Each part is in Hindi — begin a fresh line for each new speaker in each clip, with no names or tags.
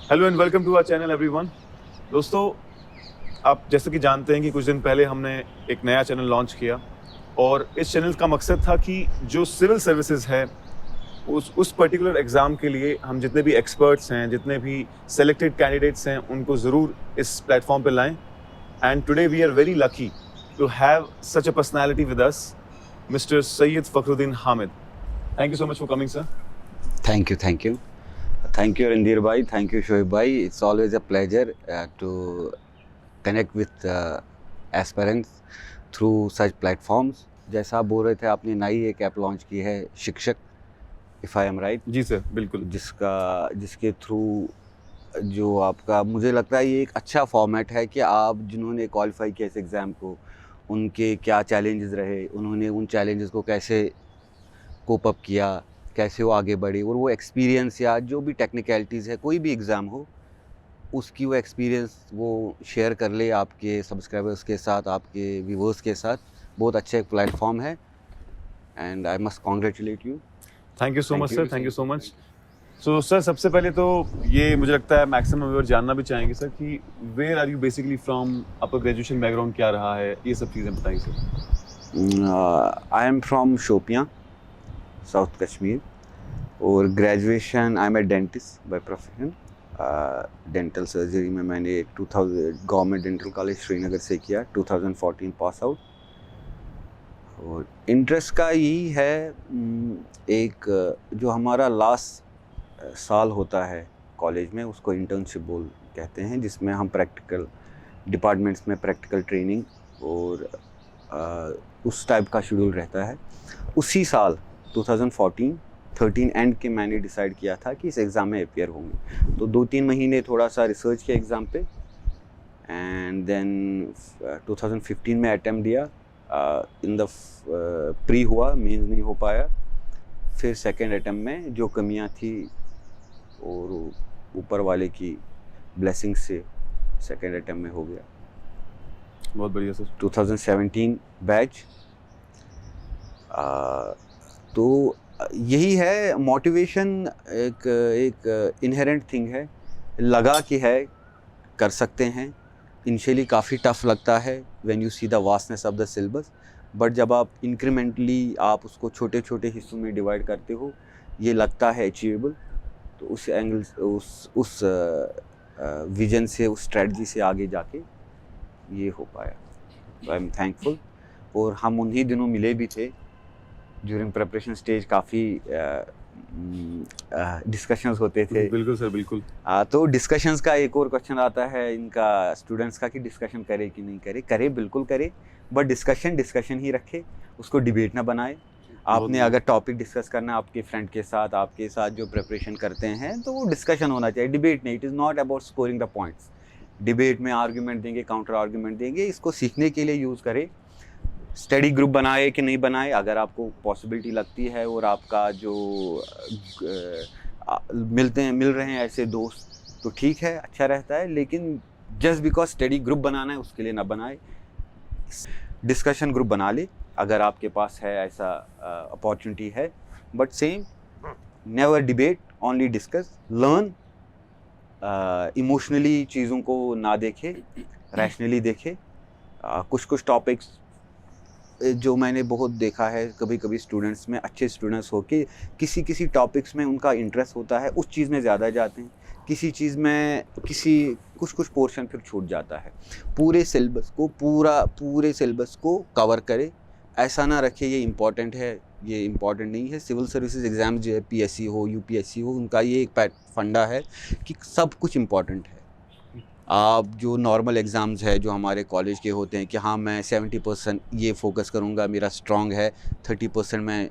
Hello and welcome to our channel everyone. दोस्तों, आप जैसे कि जानते हैं कि कुछ दिन पहले हमने एक नया चैनल लॉन्च किया और इस चैनल का मकसद था कि जो सिविल सर्विसेज है उस पर्टिकुलर एग्ज़ाम के लिए हम जितने भी एक्सपर्ट्स हैं, जितने भी सेलेक्टेड कैंडिडेट्स हैं, उनको ज़रूर इस प्लेटफॉर्म पे लाएं। And today we are very lucky to have such a personality with us, mister Syed Fakhruddin Hamid. Thank you so much for coming sir.
Thank you, thank you. Thank you, Randir bhai. Thank you, Shoaib bhai. It's always a pleasure to connect with aspirants through such platforms. जैसा आप बोल रहे थे, आपने नई एक ऐप लॉन्च की है शिक्षक, इफ़ आई एम राइट।
जी सर, बिल्कुल।
जिसके थ्रू जो आपका, मुझे लगता है ये एक अच्छा फॉर्मेट है कि आप जिन्होंने क्वालिफाई किया इस एग्ज़ाम को, उनके क्या चैलेंजेस रहे, उन्होंने उन चैलेंजेस को कैसे कोप अप किया, कैसे वो आगे बढ़े, और वो एक्सपीरियंस या जो भी टेक्निकलिटीज़ है, कोई भी एग्ज़ाम हो, उसकी वो एक्सपीरियंस वो शेयर कर ले आपके सब्सक्राइबर्स के साथ, आपके व्यूवर्स के साथ। बहुत अच्छा एक प्लेटफॉर्म है and I must congratulate you.
Thank you so much sir, thank you so much. So sir, सबसे पहले तो ये मुझे लगता है मैक्सिमम व्यूअर जानना भी चाहेंगे सर कि where are you basically from, आपका ग्रेजुएशन बैकग्राउंड क्या रहा है, ये सब चीज़ें बताइए sir.
I am from Shopian, south Kashmir, और graduation I am a dentist by profession. Dental surgery में मैंने 2000 गवर्नमेंट डेंटल कॉलेज श्रीनगर से किया, 2014 पास आउट। और इंटरेस्ट का यही है, एक जो हमारा लास्ट साल होता है कॉलेज में, उसको इंटर्नशिप कहते हैं, जिसमें हम प्रैक्टिकल डिपार्टमेंट्स में प्रैक्टिकल ट्रेनिंग और उस टाइप का शेड्यूल रहता है। उसी साल 2013 एंड के मैंने डिसाइड किया था कि इस एग्ज़ाम में अपेयर होंगे। तो 2-3 महीने थोड़ा सा रिसर्च किया एग्ज़ाम पे, एंड देन 2015 में अटैम्प्ट दिया। इन द प्री हुआ, मेंस नहीं हो पाया। फिर सेकेंड अटैम्प्ट में जो कमियां थी और ऊपर वाले की ब्लेसिंग से सेकेंड अटैम्प्ट में हो गया।
बहुत बढ़िया सर।
2017 बैच। तो यही है मोटिवेशन, एक इनहेरेंट थिंग है, लगा कि है कर सकते हैं। इनिशियली काफ़ी टफ लगता है when you see the vastness of the syllabus, but जब आप इंक्रीमेंटली आप उसको छोटे छोटे हिस्सों में डिवाइड करते हो, ये लगता है अचीवेबल। तो उस एंगल, उस विजन से, उस स्ट्रेटजी से आगे जाके ये हो पाया। तो आई एम थैंकफुल। और हम उन्हीं दिनों मिले भी थे ड्यूरिंग प्रिपरेशन स्टेज, काफ़ी डिस्कशंस होते थे।
बिल्कुल सर, बिल्कुल।
तो डिस्कशंस का एक और क्वेश्चन आता है इनका स्टूडेंट्स का कि डिस्कशन करे कि नहीं करे। करे, बिल्कुल करे, बट डिस्कशन ही रखे, उसको डिबेट ना बनाए। आपने अगर टॉपिक डिस्कस करना है आपके फ्रेंड के साथ, आपके साथ जो प्रिपरेशन करते हैं, तो वो डिस्कशन होना चाहिए, डिबेट नहीं। It is not about scoring the points. Debate में आर्ग्यूमेंट देंगे, काउंटर आर्ग्यूमेंट देंगे, इसको सीखने के लिए यूज़ करें। स्टडी ग्रुप बनाए कि नहीं बनाए, अगर आपको पॉसिबिलिटी लगती है और आपका जो मिल रहे हैं ऐसे दोस्त, तो ठीक है, अच्छा रहता है। लेकिन जस्ट बिकॉज स्टडी ग्रुप बनाना है उसके लिए ना बनाए, डिस्कशन ग्रुप बना ले अगर आपके पास है, ऐसा अपॉर्चुनिटी है। But same, never debate, only discuss, learn. Emotionally चीज़ों को ना देखे, रैशनली देखे। कुछ टॉपिक्स जो मैंने बहुत देखा है, कभी कभी स्टूडेंट्स में, अच्छे स्टूडेंट्स हो के किसी टॉपिक्स में उनका इंटरेस्ट होता है, उस चीज़ में ज़्यादा जाते हैं, किसी चीज़ में कुछ पोर्शन फिर छूट जाता है। पूरे सिलेबस को कवर करे, ऐसा ना रखे ये इम्पॉर्टेंट है, ये इम्पॉर्टेंट नहीं है। सिविल सर्विसेज एग्ज़ाम जो है, PSC हो, UPSC हो, उनका ये एक फंडा है कि सब कुछ इम्पॉर्टेंट है। आप जो नॉर्मल एग्ज़ाम्स है जो हमारे कॉलेज के होते हैं कि हाँ मैं 70% ये फोकस करूँगा, मेरा स्ट्रॉन्ग है, 30% मैं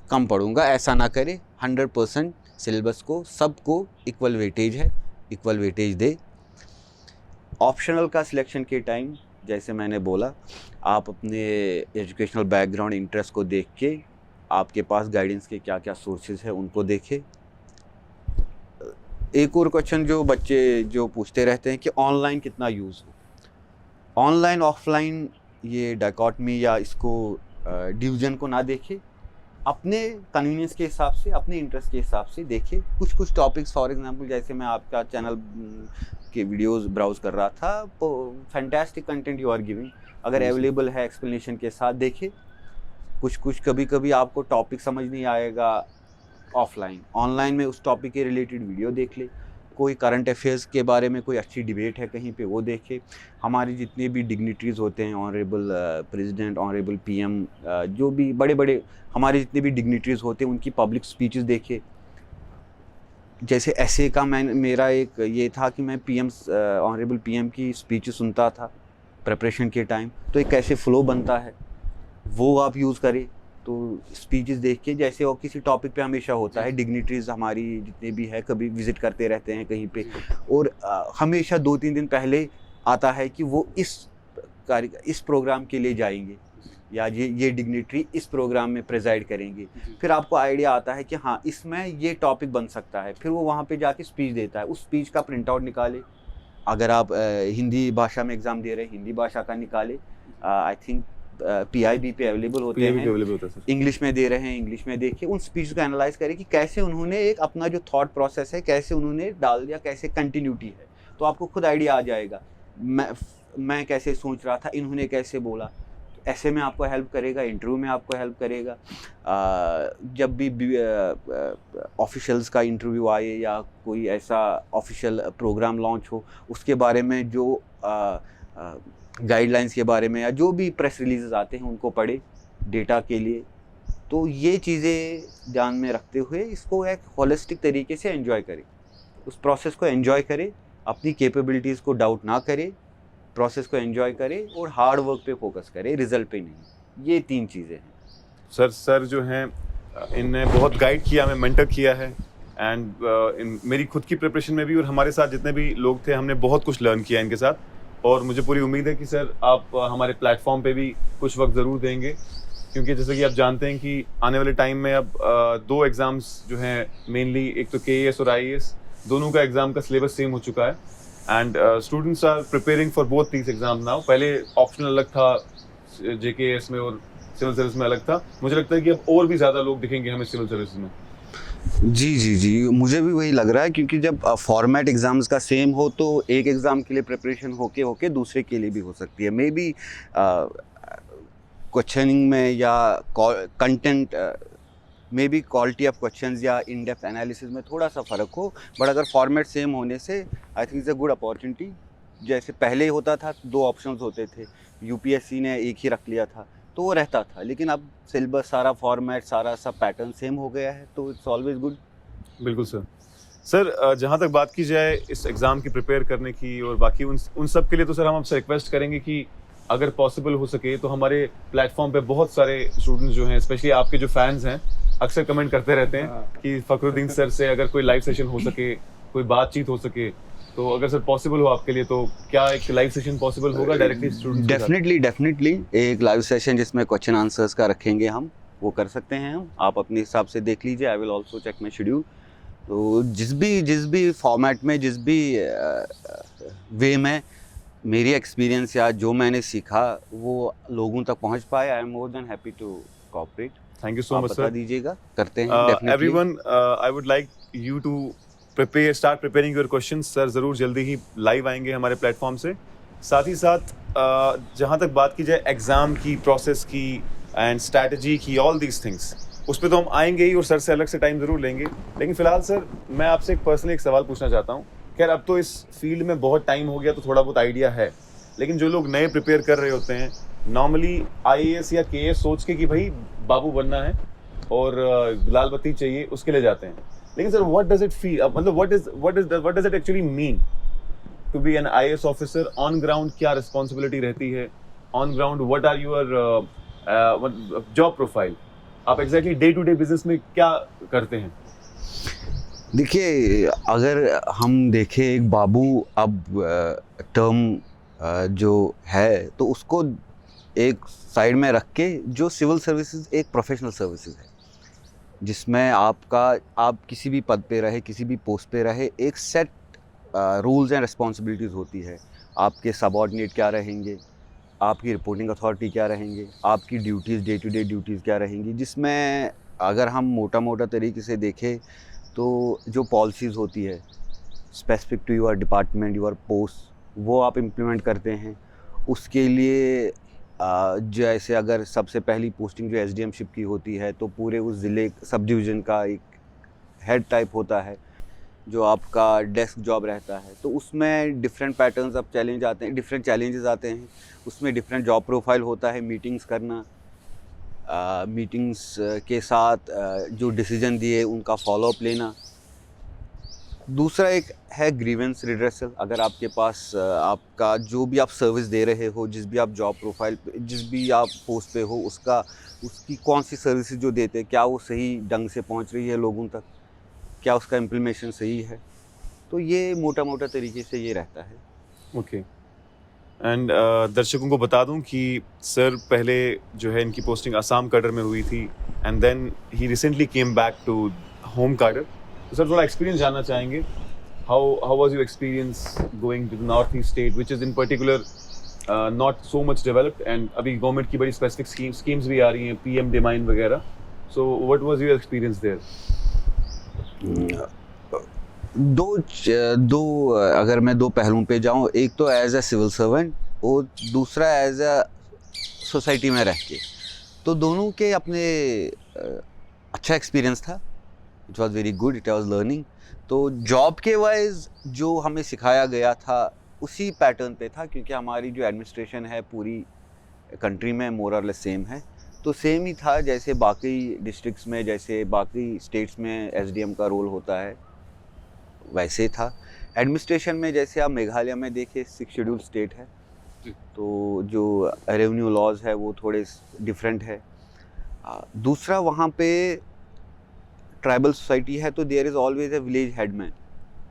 कम पढ़ूँगा, ऐसा ना करें। 100% सिलेबस को, सबको इक्वल वेटेज है, इक्वल वेटेज दे। ऑप्शनल का सिलेक्शन के टाइम, जैसे मैंने बोला, आप अपने एजुकेशनल बैकग्राउंड, इंटरेस्ट को देख के, आपके पास गाइडेंस के क्या क्या सोर्सेज है उनको देखें। एक और क्वेश्चन जो बच्चे जो पूछते रहते हैं कि ऑनलाइन कितना यूज़ हो। ऑनलाइन ऑफलाइन ये डायकॉटमी या इसको डिवीज़न को ना देखे। अपने कन्वीनियंस के हिसाब से, अपने इंटरेस्ट के हिसाब से देखे। कुछ कुछ टॉपिक्स, फॉर एग्जांपल जैसे मैं आपका चैनल के वीडियोस ब्राउज कर रहा था, तो fantastic content you are giving, अगर अवेलेबल है एक्सप्लेनेशन के साथ देखे। कुछ कुछ कभी कभी आपको टॉपिक समझ नहीं आएगा ऑफलाइन, ऑनलाइन में उस टॉपिक के रिलेटेड वीडियो देख ले। कोई करंट अफेयर्स के बारे में कोई अच्छी डिबेट है कहीं पे, वो देखे। हमारे जितने भी डिग्निटरीज होते हैं, ऑनरेबल प्रेसिडेंट, ऑनरेबल पीएम, जो भी बड़े बड़े हमारे जितने भी डिग्निटरीज होते हैं, उनकी पब्लिक स्पीचेस देखे। जैसे ऐसे का मेरा एक ये था कि मैं ऑनरेबल पीएम की स्पीचेस सुनता था प्रिपरेशन के टाइम, तो एक कैसे फ्लो बनता है वो आप यूज़ करें। तो स्पीचेस देख के, जैसे और किसी टॉपिक पे हमेशा होता है, डिग्निटरीज हमारी जितने भी है कभी विजिट करते रहते हैं कहीं पे, और हमेशा 2-3 दिन पहले आता है कि वो इस प्रोग्राम के लिए जाएंगे, या ये डिग्निटरी इस प्रोग्राम में प्रेजाइड करेंगे। फिर आपको आइडिया आता है कि हाँ, इसमें ये टॉपिक बन सकता है। फिर वो वहाँ पे जाके स्पीच देता है, उस स्पीच का प्रिंट आउट निकाले। अगर आप हिंदी भाषा में एग्ज़ाम दे रहे हैं, हिंदी भाषा का निकाले। आई थिंक PIB पे अवेलेबल होते हैं, इंग्लिश में दे रहे हैं, इंग्लिश में देखिए, उन स्पीच को एनालाइज करें कि कैसे उन्होंने एक अपना जो थॉट प्रोसेस है कैसे उन्होंने डाल दिया, कैसे कंटिन्यूटी है, तो आपको खुद आइडिया आ जाएगा। मैं कैसे सोच रहा था, इन्होंने कैसे बोला। ऐसे में आपको हेल्प करेगा, इंटरव्यू में आपको हेल्प करेगा। जब भी ऑफिशियल्स का इंटरव्यू आए या कोई ऐसा ऑफिशियल प्रोग्राम लॉन्च हो, उसके बारे में जो गाइडलाइंस के बारे में, या जो भी प्रेस रिलीजेस आते हैं उनको पढ़े डेटा के लिए। तो ये चीज़ें ध्यान में रखते हुए इसको एक होलिस्टिक तरीके से एंजॉय करें, उस प्रोसेस को एंजॉय करें, अपनी कैपेबिलिटीज़ को डाउट ना करें, प्रोसेस को एंजॉय करें और हार्ड वर्क पे फोकस करें, रिजल्ट पे नहीं। ये 3 चीज़ें हैं।
सर जो हैं इनने बहुत गाइड किया, हमें मेंटर किया है, एंड मेरी खुद की प्रिपरेशन में भी और हमारे साथ जितने भी लोग थे, हमने बहुत कुछ लर्न किया इनके साथ। और मुझे पूरी उम्मीद है कि सर आप हमारे प्लेटफॉर्म पे भी कुछ वक्त ज़रूर देंगे, क्योंकि जैसे कि आप जानते हैं कि आने वाले टाइम में अब 2 एग्ज़ाम्स जो हैं मेनली, एक तो KAS और IAS, दोनों का एग्ज़ाम का सिलेबस सेम हो चुका है, and students are preparing for both these exam now. पहले ऑप्शनल अलग था JKS में और सिविल सर्विस में अलग था। मुझे लगता है कि अब और भी ज़्यादा लोग दिखेंगे हमें सिविल सर्विस में।
जी, मुझे भी वही लग रहा है, क्योंकि जब फॉर्मेट एग्ज़ाम्स का सेम हो तो एक एग्ज़ाम के लिए प्रिपरेशन होके दूसरे के लिए भी हो सकती है। मे बी क्वेश्चनिंग में या content may be quality of questions या इन डेप्थ एनालिसिस में थोड़ा सा फ़र्क हो, बट अगर फॉर्मेट सेम होने से I think is a good opportunity. जैसे पहले होता था 2 ऑप्शंस होते थे, UPSC ने एक ही रख लिया था तो वो रहता था, लेकिन अब सिलेबस, सारा फॉर्मेट, सारा सब पैटर्न सेम हो गया है, तो इट्स ऑलवेज गुड।
बिल्कुल सर जहाँ तक बात की जाए इस एग्ज़ाम की प्रिपेयर करने की और बाकी उन सब के लिए, तो सर हम आपसे रिक्वेस्ट करेंगे कि अगर पॉसिबल हो सके तो हमारे प्लेटफॉर्म पे बहुत सारे स्टूडेंट्स जो हैं, स्पेशली आपके जो फैंस हैं, अक्सर कमेंट करते रहते हैं कि फ़खरुद्दीन सर से अगर कोई लाइव सेशन हो सके, कोई बातचीत हो सके, तो अगर सर पॉसिबल हो आपके लिए, तो क्या एक लाइव सेशन पॉसिबल होगा डायरेक्टली स्टूडेंट्स के साथ?
डेफिनेटली एक लाइव सेशन जिसमें क्वेश्चन आंसर्स का रखेंगे हम, वो कर सकते हैं हम। आप अपने हिसाब से देख लीजिए, I will also check my schedule. तो जिस भी फॉर्मेट में, जिस भी वे में मेरी एक्सपीरियंस या जो मैंने सीखा वो लोगों तक पहुंच पाए, I am more than happy to cooperate.
Thank you so much sir.
बता दीजिएगा, करते हैं definitely.
Everyone, I would like you to start preparing your questions. Sir ज़रूर जल्दी ही लाइव आएंगे हमारे प्लेटफॉर्म से। साथ ही साथ जहाँ तक बात की जाए एग्ज़ाम की, प्रोसेस की एंड स्ट्रैटेजी की, ऑल दीज थिंग्स, उस पर तो हम आएंगे ही और सर से अलग से टाइम ज़रूर लेंगे। लेकिन फ़िलहाल सर मैं आपसे एक पर्सनली एक सवाल पूछना चाहता हूँ। खैर अब तो इस फील्ड में बहुत टाइम हो गया तो थोड़ा बहुत आइडिया है, लेकिन जो लोग नए प्रिपेयर कर रहे होते हैं, नॉर्मली IAS या KAS सोच के कि भाई बाबू बनना है और लाल बत्ती चाहिए, उसके लिए जाते हैं। लेकिन sir what does it feel, मतलब what does it actually mean to be an IAS officer? On ground क्या रिस्पॉन्सिबिलिटी रहती है? On ground what are your job profile? आप exactly day to day business में क्या करते हैं?
देखिए, अगर हम देखें एक बाबू अब टर्म जो है, तो उसको एक साइड में रख के, जो सिविल सर्विसेज एक प्रोफेशनल सर्विसेज है जिसमें आप किसी भी पद पे रहे, किसी भी पोस्ट पे रहे, एक सेट रूल्स एंड रिस्पॉन्सिबिलिटीज़ होती है। आपके सबऑर्डिनेट क्या रहेंगे, आपकी रिपोर्टिंग अथॉरिटी क्या रहेंगे, आपकी duties, day to day duties क्या रहेंगी, जिसमें अगर हम मोटा मोटा तरीके से देखें तो जो पॉलिसीज़ होती है specific to your department, your post, वो आप इम्प्लीमेंट करते हैं। उसके लिए जैसे अगर सबसे पहली पोस्टिंग जो एसडीएमशिप की होती है तो पूरे उस ज़िले सब डिवीज़न का एक हेड टाइप होता है जो आपका डेस्क जॉब रहता है। तो उसमें डिफरेंट पैटर्न्स अब चैलेंज आते हैं, डिफरेंट चैलेंजेस आते हैं। उसमें डिफरेंट जॉब प्रोफाइल होता है, मीटिंग्स करना, मीटिंग्स के साथ जो डिसीजन दिए उनका फॉलोअप लेना। दूसरा एक है ग्रीवेंस रिड्रेसल। अगर आपके पास आपका जो भी आप सर्विस दे रहे हो, जिस भी आप जॉब प्रोफाइल पे, जिस भी आप पोस्ट पे हो, उसकी कौन सी सर्विसेज जो देते हैं, क्या वो सही ढंग से पहुंच रही है लोगों तक, क्या उसका इम्प्लीमेशन सही है। तो ये मोटा मोटा तरीके से ये रहता है।
ओके एंड दर्शकों को बता दूं कि सर पहले जो है इनकी पोस्टिंग आसाम कैडर में हुई थी and then he recently came back to home cadre. तो सर थोड़ा एक्सपीरियंस जानना चाहेंगे, how was your experience going to the north east state which is in particular not so much developed, and अभी गवर्नमेंट की बड़ी स्पेसिफिक स्कीम्स भी आ रही हैं, पीएम डिमाइन वगैरह। So what was your experience there?
दो अगर मैं दो पहलुओं पे जाऊं, एक तो एज अ सिविल सर्वेंट और दूसरा एज अ सोसाइटी में रह के, तो दोनों के अपने अच्छा एक्सपीरियंस था। It was very good, it was learning. तो जॉब के वाइज जो हमें सिखाया गया था उसी पैटर्न पे था, क्योंकि हमारी जो एडमिनिस्ट्रेशन है पूरी कंट्री में मोर और लेस सेम है। तो सेम ही था जैसे बाकी डिस्ट्रिक्ट्स में, जैसे बाकी स्टेट्स में एसडीएम का रोल होता है, वैसे था। एडमिनिस्ट्रेशन में जैसे आप मेघालय में देखें 6 शेड्यूल स्टेट है, तो जो रेवेन्यू लॉज है वो थोड़े डिफरेंट है। दूसरा वहाँ पे ट्राइबल सोसाइटी है, तो there is always a village headman,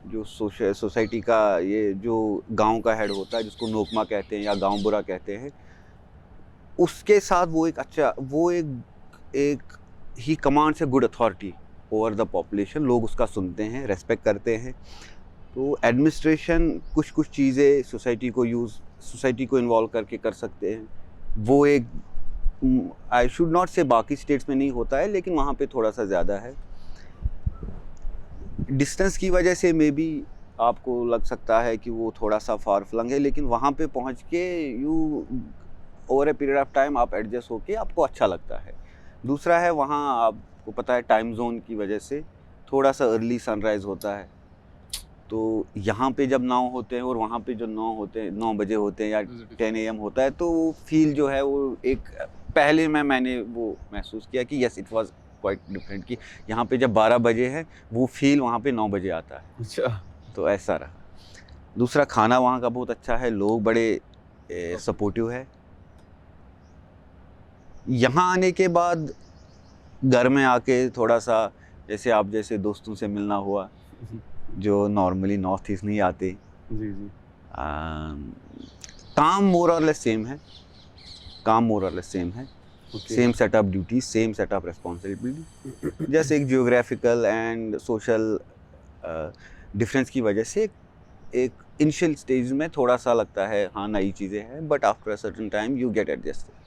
जो सोसाइटी का ये जो गांव का हेड होता है, जिसको नोकमा कहते हैं या गांव बुरा कहते हैं, उसके साथ वो एक ही commands a good authority over the population. लोग उसका सुनते हैं, रेस्पेक्ट करते हैं। तो एडमिनिस्ट्रेशन कुछ चीज़ें सोसाइटी को इन्वॉल्व करके कर सकते हैं। वो एक आई शुड नॉट से बाकी स्टेट्स में नहीं होता है, लेकिन वहाँ पे थोड़ा सा ज़्यादा है। डिस्टेंस की वजह से मे बी आपको लग सकता है कि वो थोड़ा सा फार फ्लंग है, लेकिन वहाँ पे पहुँच के over a period of time आप एडजस्ट होके आपको अच्छा लगता है। दूसरा है वहाँ आपको पता है टाइम जोन की वजह से थोड़ा सा अर्ली सनराइज़ होता है। तो यहाँ पे जब 9 होते हैं और वहाँ पे जो 9 बजे होते हैं या 10 AM होता है, तो वो फील जो है वो एक पहले मैंने वो महसूस किया कि yes it was quite different, कि यहाँ पे जब 12 बजे है वो फील वहाँ पे 9 बजे आता है।
अच्छा,
तो ऐसा रहा। दूसरा खाना वहाँ का बहुत अच्छा है, लोग बड़े सपोर्टिव है। यहाँ आने के बाद घर में आके थोड़ा सा जैसे आप जैसे दोस्तों से मिलना हुआ, जो नॉर्मली नॉर्थ ईस्ट नहीं आते।
जी जी।
काम मोर और लेस सेम है, same set of duties, same set of responsibility. जैसे एक जियोग्राफिकल एंड सोशल डिफरेंस की वजह से एक इनिशियल स्टेज में थोड़ा सा लगता है हाँ नई चीज़ें हैं, but after a certain time you get adjusted.